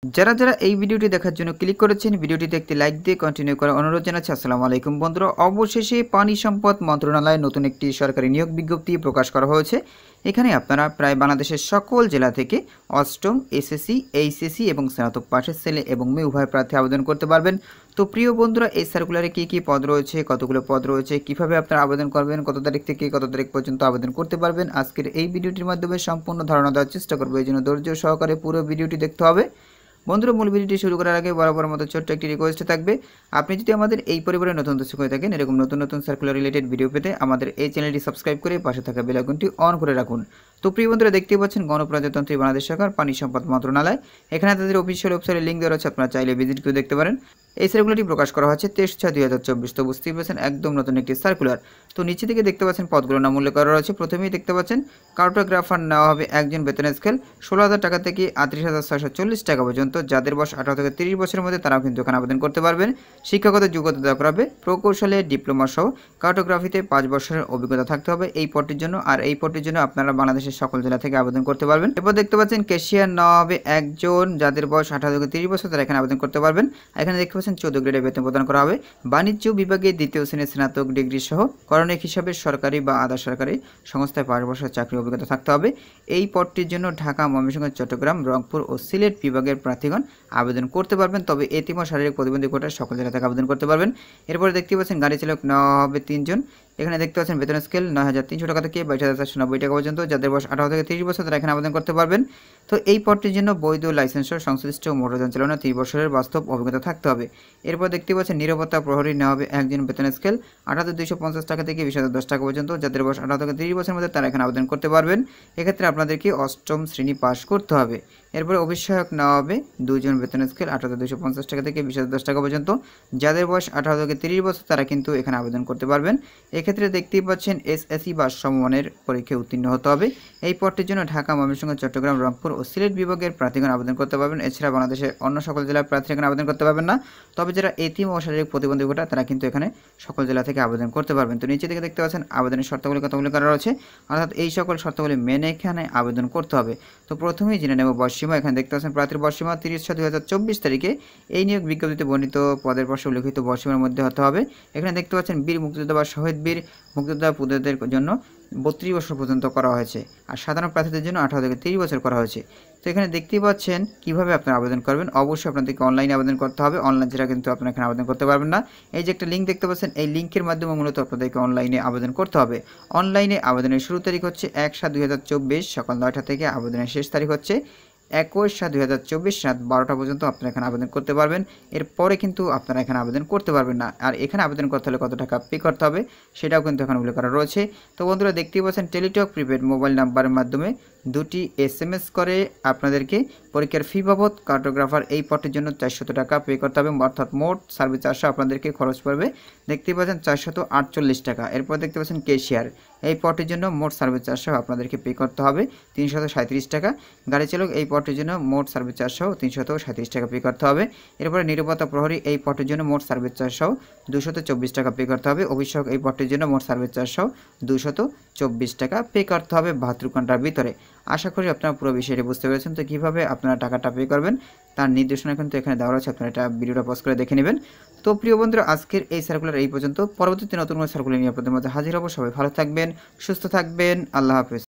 যারা এই ভিডিওটি দেখার জন্য ক্লিক করেছেন, ভিডিওটিতে একটি লাইক দিয়ে কন্টিনিউ করার অনুরোধ জানাচ্ছি। আসসালামু আলাইকুম বন্ধুরা, অবশেষে পানি সম্পদ মন্ত্রণালয়ে নতুন একটি সরকারি নিয়োগ বিজ্ঞপ্তি প্রকাশ করা হয়েছে। এখানে আপনারা প্রায় বাংলাদেশের সকল জেলা থেকে অষ্টম, এসএসসি, এইচএসসি এবং স্নাতক পাশের ছেলে এবং মেয়ে উভয় প্রার্থী আবেদন করতে পারবেন। তো প্রিয় বন্ধুরা, এই সার্কুলারে কী পদ রয়েছে, কতগুলো পদ রয়েছে, কিভাবে আপনারা আবেদন করবেন, কত তারিখ থেকে কত তারিখ পর্যন্ত আবেদন করতে পারবেন, আজকের এই ভিডিওটির মাধ্যমে সম্পূর্ণ ধারণা দেওয়ার চেষ্টা করবো। এই জন্য ধৈর্য সহকারে পুরো ভিডিওটি দেখতে হবে। বন্ধুরা, মূল ভিডিওটি শুরু করার আগে বরাবর মতো ছোট্ট একটি রিকোয়েস্ট থাকবে। আপনি যদি আমাদের এই পরিবারের নতুন দর্শক হয়ে থাকেন, এরকম নতুন সার্কুলার রিলেটেড ভিডিও পেতে আমাদের এই চ্যানেলটি সাবস্ক্রাইব করে পাশে থাকা বেল আইকনটি অন করে রাখুন। তো প্রিয় বন্ধুরা, দেখতেই পাচ্ছেন গণপ্রজাতন্ত্রী বাংলাদেশ সরকার পানি সম্পদ মন্ত্রণালয়, এখানে তাদের অফিসিয়াল ওয়েবসাইটে লিঙ্ক দেওয়া রয়েছে, আপনারা চাইলে ভিজিট করে দেখতে পারেন। এই সার্কুলারটি প্রকাশ করা হচ্ছে 23/6/2024। তো বুঝতেই পারছেন একদম নতুন একটি সার্কুলার। তো নিচে থেকে দেখতে পাচ্ছেন পদগুলোর নাম উল্লেখ করা রয়েছে। প্রথমেই দেখতে পাচ্ছেন কার্টোগ্রাফার নেওয়া হবে একজন, বেতনের স্কেল 16,000 টাকা থেকে 38,640 টাকা পর্যন্ত। যাদের বয়স 18 থেকে 30 বছরের মধ্যে তারাও কিন্তু এখানে আবেদন করতে পারবেন। শিক্ষাগত যোগ্যতা দেওয়া হবে প্রকৌশলে ডিপ্লোমা সহ কার্টোগ্রাফিতে 5 বছরের অভিজ্ঞতা থাকতে হবে এই পদটির জন্য। আর এই পদটির জন্য আপনারা বাংলাদেশের সকল জেলা থেকে আবেদন করতে পারবেন। এরপর দেখতে পাচ্ছেন ক্যাশিয়ার নেওয়া হবে একজন, যাদের বয়স 18 থেকে 30 বছর, তারা এখানে আবেদন করতে পারবেন। এখানে দেখতে পাচ্ছেন 14 গ্রেডের বেতন প্রদান করা হবে। বাণিজ্য বিভাগে 2য় শ্রেণীর স্নাতক ডিগ্রি সহ করণিক হিসাবে সরকারি বা আধা সরকারি সংস্থায় 5 বছর চাকরির অভিজ্ঞতা থাকতে হবে। এই পদটির জন্য ঢাকা, ময়মনসিংহ, চট্টগ্রাম, রংপুর ও সিলেট বিভাগের প্রার্থীগণ আবেদন করতে পারবেন। তবে এতিম ও শারীরিক প্রতিবন্ধী কোটায় সকল জেলা থেকে আবেদন করতে পারবেন। এরপরে দেখতে পাচ্ছেন গাড়ি চালক নেওয়া হবে 3 জন। এখানে দেখতে পাচ্ছেন বেতন স্কেল 9,300 টাকা থেকে 22,490 টাকা পর্যন্ত। যাদের বয়স 18 থেকে 30 বছর তারা এখানে আবেদন করতে পারবেন। তো এই পদটির জন্য বৈধ লাইসেন্স সংশ্লিষ্ট মোটরযান চালানো 30 বছরের বাস্তব অভিজ্ঞতা থাকতে হবে। এরপর দেখতে পাচ্ছেন নিরাপত্তা প্রহরী নেওয়া হবে একজন, বেতন স্কেল 8,250 টাকা থেকে 20,010 টাকা পর্যন্ত। যাদের বয়স 18 থেকে 30 বছরের মধ্যে তারা এখানে আবেদন করতে পারবেন। এক্ষেত্রে আপনাদেরকে অষ্টম শ্রেণী পাস করতে হবে। এরপরে অভিষয়ক নেওয়া হবে 2 জন, বেতন স্কেল 8,250 টাকা থেকে 20,010 টাকা পর্যন্ত। যাদের বয়স 18 থেকে 30 বছর তারা কিন্তু এখানে আবেদন করতে পারবেন। এক্ষেত্রে দেখতেই পাচ্ছেন এসএসসি বা সমমানের পরীক্ষায় উত্তীর্ণ হতে হবে। এই পদটির জন্য ঢাকা, ময়মনসিংহ, চট্টগ্রাম, রংপুর ও সিলেট বিভাগের প্রার্থীগণ আবেদন করতে পারবেন। এছাড়া বাংলাদেশের অন্য সকল জেলার প্রার্থী এখানে আবেদন করতে পারবেন না। তবে যারা এতিম ও শারীরিক প্রতিবন্ধী কোটা তারা কিন্তু এখানে সকল জেলা থেকে আবেদন করতে পারবেন। তো নিচে থেকে দেখতে পাচ্ছেন আবেদনের শর্তাবলী কথা উল্লেখ করা রয়েছে, অর্থাৎ এই সকল শর্তাবলী মেনে এখানে আবেদন করতে হবে। তো প্রথমেই জেনে নেব বয়সসীমা। এখানে দেখতে পাচ্ছেন প্রার্থীর বয়সসীমা 30/6/2024 তারিখে এই নিয়োগ বিজ্ঞপ্তিতে বর্ণিত পদের পাশে উল্লেখিত বয়সসীমার মধ্যে হতে হবে। এখানে দেখতে পাচ্ছেন বীর মুক্তিযোদ্ধা বা শহীদ বীর মুক্তিযোদ্ধা পুত্রদের জন্য 32 বছর পর্যন্ত করা হয়েছে, আর সাধারণ প্রার্থীদের জন্য 18 থেকে 30 বছর করা হয়েছে। তো এখানে দেখতেই পাচ্ছেন কিভাবে আপনারা আবেদন করবেন। অবশ্যই আপনাদেরকে অনলাইনে আবেদন করতে হবে, অনলাইন ছাড়া কিন্তু আপনারা এখানে আবেদন করতে পারবেন না। এই যে একটা লিঙ্ক দেখতে পাচ্ছেন, এই লিঙ্কের মাধ্যমে মূলত আপনাদেরকে অনলাইনে আবেদন করতে হবে। অনলাইনে আবেদনের শুরু তারিখ হচ্ছে 1/7/2024 সকাল 9টা থেকে। আবেদনের শেষ তারিখ হচ্ছে 21/7/2024 রাত 12টা পর্যন্ত আপনারা এখানে আবেদন করতে পারবেন। এরপরে কিন্তু আপনারা এখানে আবেদন করতে পারবেন না। আর এখানে আবেদন করতে হলে কত টাকা পে করতে হবে সেটাও কিন্তু এখানে উল্লেখ করা রয়েছে। তো বন্ধুরা, দেখতেই পাচ্ছেন টেলিটক প্রিপেড মোবাইল নাম্বারের মাধ্যমে 2টি SMS করে আপনাদেরকে পরীক্ষার ফি বাবদ কার্টোগ্রাফার এই পদটির জন্য 400 টাকা পে করতে হবে, অর্থাৎ মোট সার্ভিস চার্জ আপনাদেরকে খরচ পড়বে দেখতেই পাচ্ছেন 448 টাকা। এরপর দেখতে পাচ্ছেন ক্যাশিয়ার এই পদটির জন্য মোট সার্ভিস চার্জ আপনাদেরকে পে করতে হবে 337 টাকা। গাড়ি চালক এই পদটির জন্য মোট সার্ভিস চার্জ 337 টাকা পে করতে হবে। এরপরে নিরাপত্তা প্রহরী এই পদটির জন্য মোট সার্ভিস চার্জ 224 টাকা পে করতে হবে। অভিষেক এই পদটির জন্য মোট সার্ভিস চার্জ 224 টাকা পে করতে হবে 72 ঘন্টার ভিতরে। আশা করি আপনারা পুরো বিষয়টি বুঝতে পেরেছেন। তো কীভাবে আপনারা টাকাটা পে করবেন তার নির্দেশনা কিন্তু এখানে দেওয়া রয়েছে, আপনারা এটা ভিডিওটা পজ করে দেখে নেবেন। তো প্রিয় বন্ধুরা, আজকের এই সার্কুলার এই পর্যন্ত। পরবর্তীতে নতুন কোনো সার্কুলার নিয়ে আপনাদের মধ্যে হাজির হব। সবাই ভালো থাকবেন, সুস্থ থাকবেন, আল্লাহ হাফেজ।